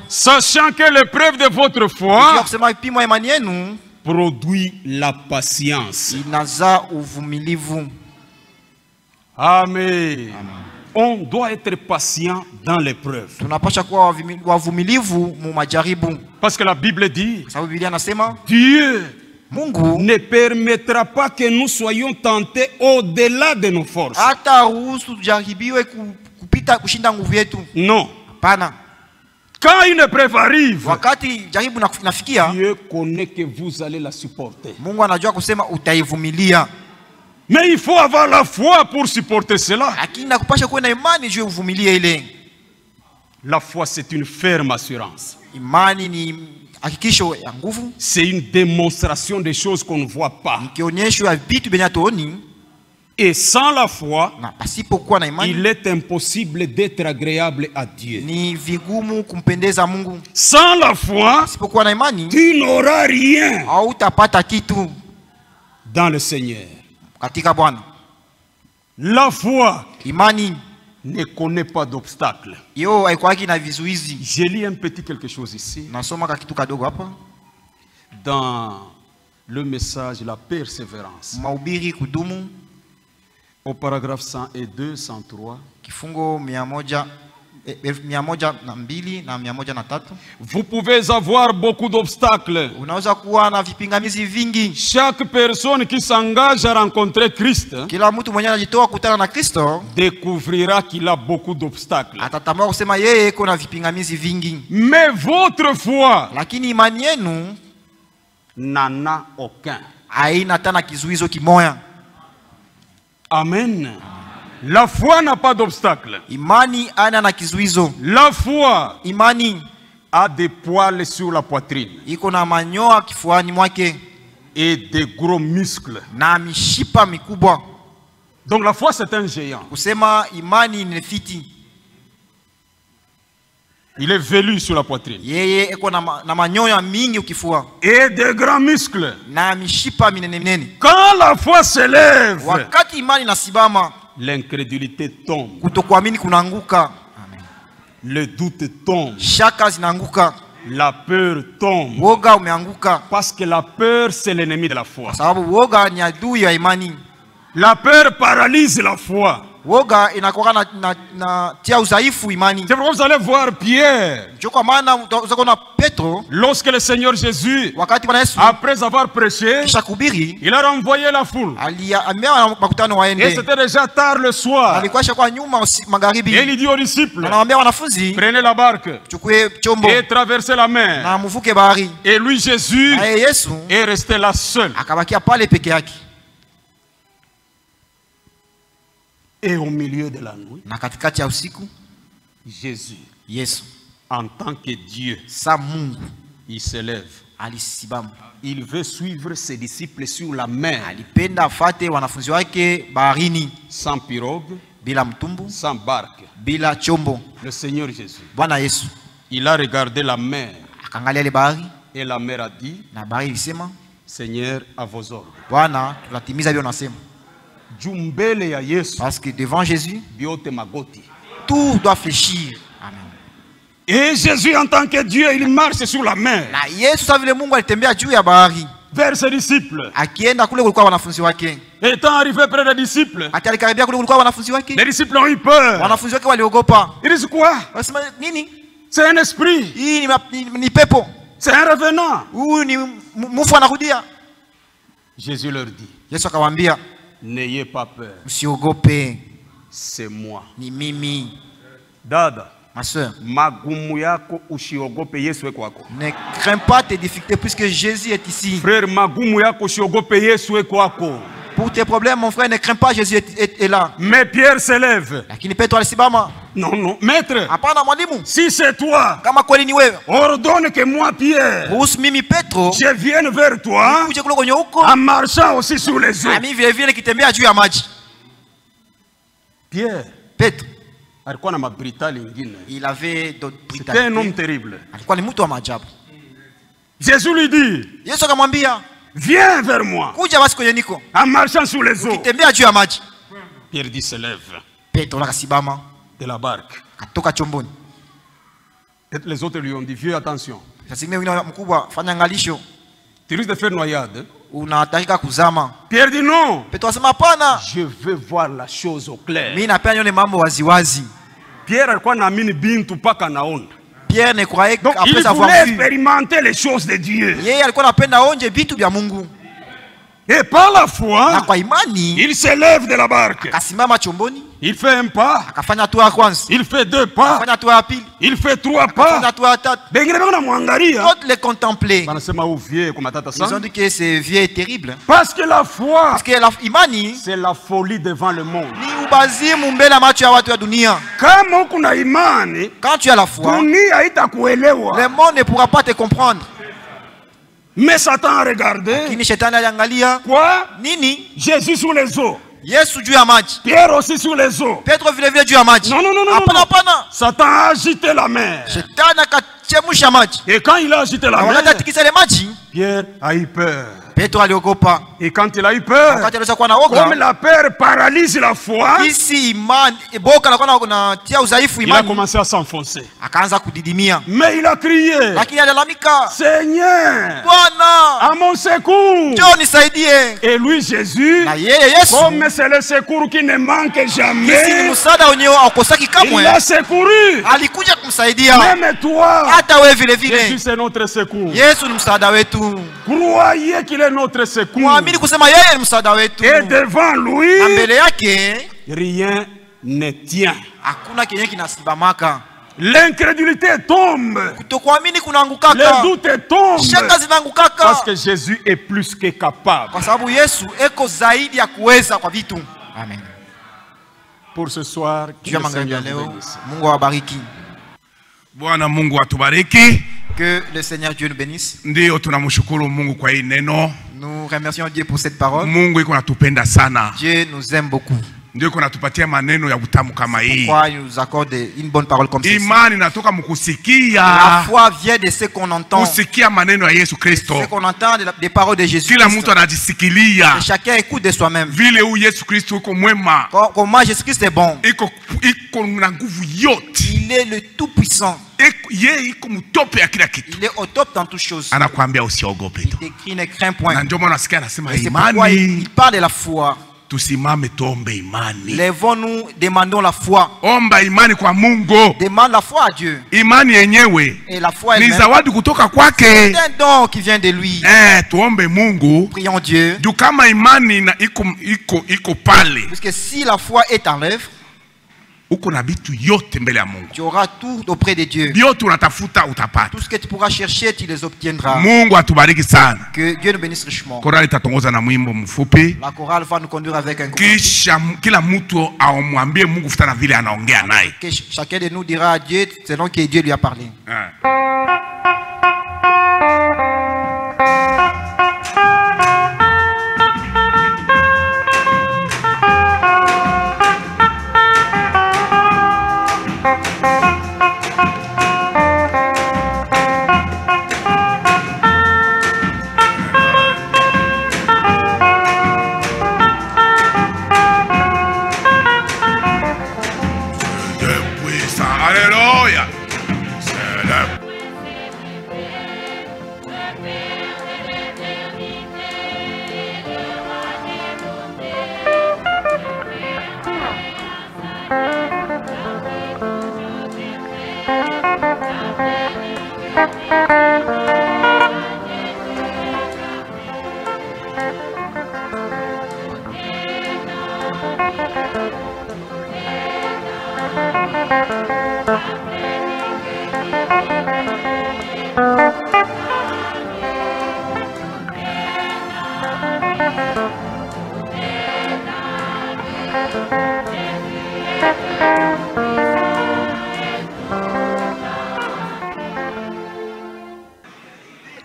sachant que l'épreuve de votre foi produit la patience. Amen. On doit être patient dans l'épreuve. Parce que la Bible dit, Dieu ne permettra pas que nous soyons tentés au-delà de nos forces. Non. Quand une épreuve arrive, Dieu connaît que vous allez la supporter. Mais il faut avoir la foi pour supporter cela. La foi, c'est une ferme assurance. Imani ni hakikisho ya nguvu. C'est une démonstration des choses qu'on ne voit pas. Kionyesho ya vitu benye hatuoni. Et sans la foi, na pasipokuwa na imani, il est impossible d'être agréable à Dieu. Ni vigumu kumpendeza Mungu. Sans la foi, pasipokuwa na imani, tu n'auras rien. Hautapata kitu dans le Seigneur. Katika Bwana. La foi, imani, ne connaît pas d'obstacle. Yo haikwaki na vizuizi. Je lis un petit quelque chose ici. Nasoma kitu kadogo hapa. Dans le message la persévérance. Mahubiri kudumu. Au paragraphe 102, 103. Kifungo 102 na 103. Vous pouvez avoir beaucoup d'obstacles. Unaweza kuwa na vipingamizi vingi. Chaque personne qui s'engage à rencontrer Christ, kila mtu mwenye anajitoa kukutana na Kristo, découvrira qu'il a beaucoup d'obstacles. Atatambua kusema yeye kuna vipingamizi vingi. Mais votre foi, lakini imani yenu, n'en a aucun. Haina tena kizuizo kimoya. Amen. La foi n'a pas d'obstacle. Imani ana na kizuizo. La foi, imani, a des poils sur la poitrine. Iko na manyoya kifuani mwake. Et des gros muscles. Na mishipa mikubwa. Donc la foi c'est un géant. Kusema imani ni fiti. Il est velu sur la poitrine. Yeye iko na manyoya mingi ukifua. Et des grands muscles. Na mishipa minene minene. Quand la foi s'élève, wakati imani nasibama, l'incrédulité tombe. Kutokuamini kunaanguka. Amen. Le doute tombe. Shaka zinaanguka. La peur tombe. Woga umeanguka. Parce que la peur c'est l'ennemi de la foi. Sababu woga ni adui ya imani. La peur paralyse la foi. Woga inakuwa na tia udhaifu imani. C'est pourquoi vous allez voir Pierre. Kwa maana utaona Petro, lorsque le Seigneur Jésus, wakati Bwana Yesu, après avoir prêché, kisha kuhubiri, il a renvoyé la foule. Aliambia makutano waende. Et c'était déjà tard le soir. Alikuwa kwa nyuma magharibi. Et il dit aux disciples, anawaambia wanafunzi, prenez la barque, chukue chombo, et traversez la mer. Na mvuke bahari. Et lui Jésus Yesu est resté là seul. Akabakia pale peke yake. Et au milieu de la nuit, na katikati ya usiku, Jésus, Yesu, en tant que Dieu, sa Mungu, il s'élève. Alisimama. Il veut suivre ses disciples sur la mer. Alipenda afate wanafunzi wake baharini. Sans pirogue, bila mtumbu, sans barque, bila chombo. Le Seigneur Jésus, Bwana Yesu, il a regardé la mer. Akangalia ile bahari. Et la mer a dit, na bahari ilisema, Seigneur, à vos ordres. Bwana, tunatimiza vile unasema. Parce que devant Jésus, magoti. Tout doit fléchir. Amen. Et Jésus en tant que Dieu, il marche sur la mer. Na Yesu sawa vile Mungu alitembea juu ya bahari. Vers ses disciples. Akienda kule kulikuwa wanafunzi wake. Étant arrivé près des disciples, alikaribia kule kulikuwa wanafunzi wake. Les disciples ont eu peur. Wanafunzi wake waliogopa. Ils disent quoi? Wasema nini? C'est un esprit. Hii ni pepo. C'est un revenant. Huyu ni mfu anarudia. Jésus leur dit, Yesu akawaambia, n'ayez pas peur. Msiogope. C'est moi. Ni mimi. Dada, ma soeur, magumu yako usiogope, Yesu eko wako. Ne crains pas tes difficultés puisque Jésus est ici. Frère, magumu yako usiogope, Yesu eko wako. Pour tes problèmes, mon frère, ne crains pas, Jésus est là. Mais Pierre s'élève. Lakini Petro alisimama. Non, non, maître. Hapana mwalimu. Si c'est toi, kama kweli ni wewe, ordonne que moi, Pierre, mimi Petro, je vienne vers toi, nikuje kule kwenye huko, en marchant aussi sur les eaux. Mimi vile vile nikitembea juu ya maji. Pierre, Petro, alikuwa na mabrita lingine. Il avait d'autres brutalités. C'était un homme terrible. Alikuwa ni mtu wa maajabu. Jésus lui dit, Yesu akamwambia, viens vers moi, kuja basi kwenye niko, en marchant sur les eaux. Ukitembea juu ya maji. Pierre dit, se lève. Petro akasimama de la barque. Katoka chomboni. Les autres lui ont dit, vieux, attention. Sasa wengine mkubwa, fanya angalisho. Tu risques de faire noyade. Unatarika kuzama. Pierre dit non. Petro asema hapana. Je veux voir la chose au clair. Mimi napenda nione mambo waziwazi. Pierre alikuwa naamini bintu paka naona. Pierre ne croyait qu'après avoir vu, il voulait expérimenter les choses de Dieu. Yeye alikuwa anapenda onje vitu vya Mungu. Et par la foi, na kwa imani, il s'élève de la barque. Akasimama chomboni. Il fait un pas. Il fait 2 pas. Il fait 3 pas. D'autres les contemplaient. Ils ont dit que ce vieux est terrible. Parce que la foi, c'est la folie devant le monde. Quand tu as la foi, le monde ne pourra pas te comprendre. Mais Satan a regardé. Quoi? Jésus sous les eaux. Pierre aussi sur les eaux. Non. Satan a agité la mer. Et quand il a agité la mer, Pierre a eu peur. Et quand il a eu peur, comme la peur paralyse la foi, il a commencé à s'enfoncer. Mais il a crié, Seigneur, à mon secours. Et lui, Jésus, comme c'est le secours qui ne manque jamais, il a secouru. Même toi, Jésus c'est notre secours. Croyez qu'il est notre secours. Et devant lui, rien ne tient. L'incrédulité tombe. Le doute tombe. Parce que Jésus est plus que capable. Amen. Pour ce soir, que le Seigneur nous bénisse. Bwana Mungu atubariki. Que le Seigneur Dieu nous bénisse. Ndio tunamshukuru Mungu kwa hii neno. Nous remercions Dieu pour cette parole. Mungu iko natupenda sana. Dieu nous aime beaucoup. Ndio iko natupatia maneno ya utamu kama hii. Pourquoi il nous accorde une bonne parole comme celle-ci? Imani inatoka mkusikia. La foi vient de ce qu'on entend. Kusikia maneno ya Yesu Kristo. Ce qu'on entend des paroles de Jésus. Kila mtu anajisikilia. Chacun écoute de soi-même. Vile huyu Yesu Kristo uko mwema. Comment Jésus Christ est bon. Iko na nguvu yote. Il est le tout puissant. Il est au top dans toutes choses. Il décrit ne craint point. C'est pourquoi il parle de la foi. Lèvons-nous, demandons la foi. Demande la foi à Dieu. Et la foi est un don qui vient de lui. Prions Dieu. Parce que si la foi est en l'œuvre, tu auras tout auprès de Dieu. Tout ce que tu pourras chercher, tu les obtiendras. Que Dieu nous bénisse richement. La chorale va nous conduire avec un couplet. Que chacun de nous dira à Dieu selon que Dieu lui a parlé. Alléluia.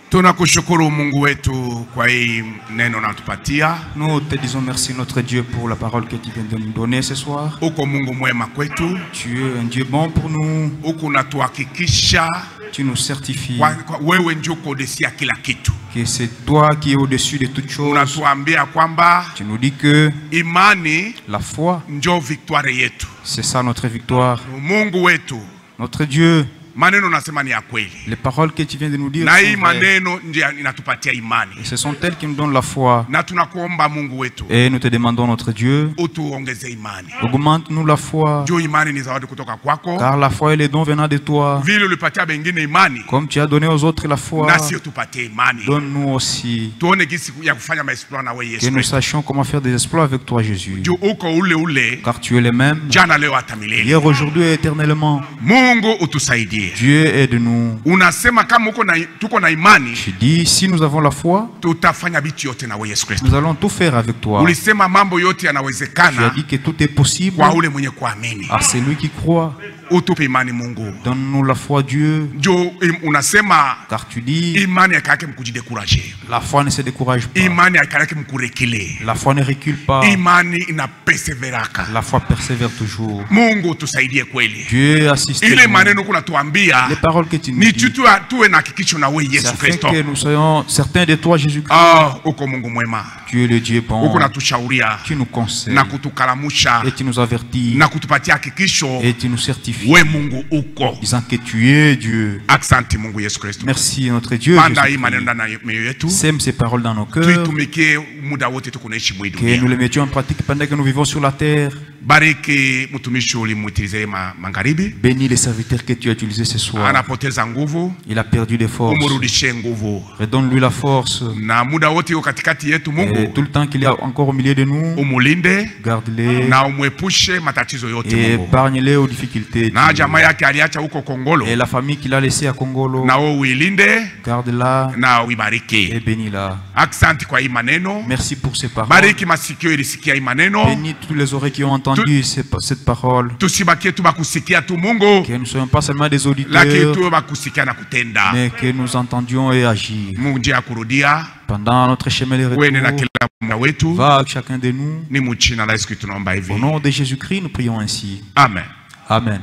Tunakushukuru Mungu wetu kwa hii neno natupatia. Nous te disons merci notre Dieu pour la parole que tu viens de nous donner ce soir. Uko Mungu mwema kwetu. Tu es un Dieu bon pour nous. Uko unatuhakikisha. Tu nous certifies. Wewe ndio uko desia kila kitu. Que c'est toi qui es au-dessus de toutes choses. Unatuambia kwamba tu nous dis que imani, la foi, ndio victoire yetu. C'est ça notre victoire. Mungu wetu. Notre Dieu. Les paroles que tu viens de nous dire sont vraies. Et ce sont elles qui nous donnent la foi. Et nous te demandons, notre Dieu, augmente-nous la foi. Car la foi est le don venant de toi. Comme tu as donné aux autres la foi, donne-nous aussi que nous sachions comment faire des exploits avec toi, Jésus. Car tu es le même, hier, aujourd'hui et éternellement. Dieu aide-nous. Je dis, si nous avons la foi, nous allons tout faire avec toi. Tu as dit que tout est possible à celui qui croit. Donne-nous la foi, Dieu. Car tu dis, la foi ne se décourage pas. La foi ne recule pas. La foi persévère toujours. Dieu assiste-nous. Les paroles que tu nous dis, c'est afin que nous soyons certains de toi, Jésus-Christ. Tu es le Dieu bon. Tu nous conseilles et tu nous avertis et tu nous certifies disant que tu es Dieu. Merci notre Dieu. Sème ces paroles dans nos cœurs, que nous les mettions en pratique pendant que nous vivons sur la terre. Bénis les serviteurs que tu as utilisés ce soir. Il a perdu des forces. Redonne-lui la force. Et tout le temps qu'il est encore au milieu de nous, garde-les et épargne-les aux difficultés. Et la famille qu'il a laissée à Congolo, garde-la et bénis-la. Merci pour ces paroles. Bénis tous les oreilles qui ont entendu cette parole. Que nous ne soyons pas seulement des auditeurs, mais que nous entendions et agir. Pendant notre chemin de retour, va avec chacun de nous. Au nom de Jésus-Christ, nous prions ainsi. Amen. Amen.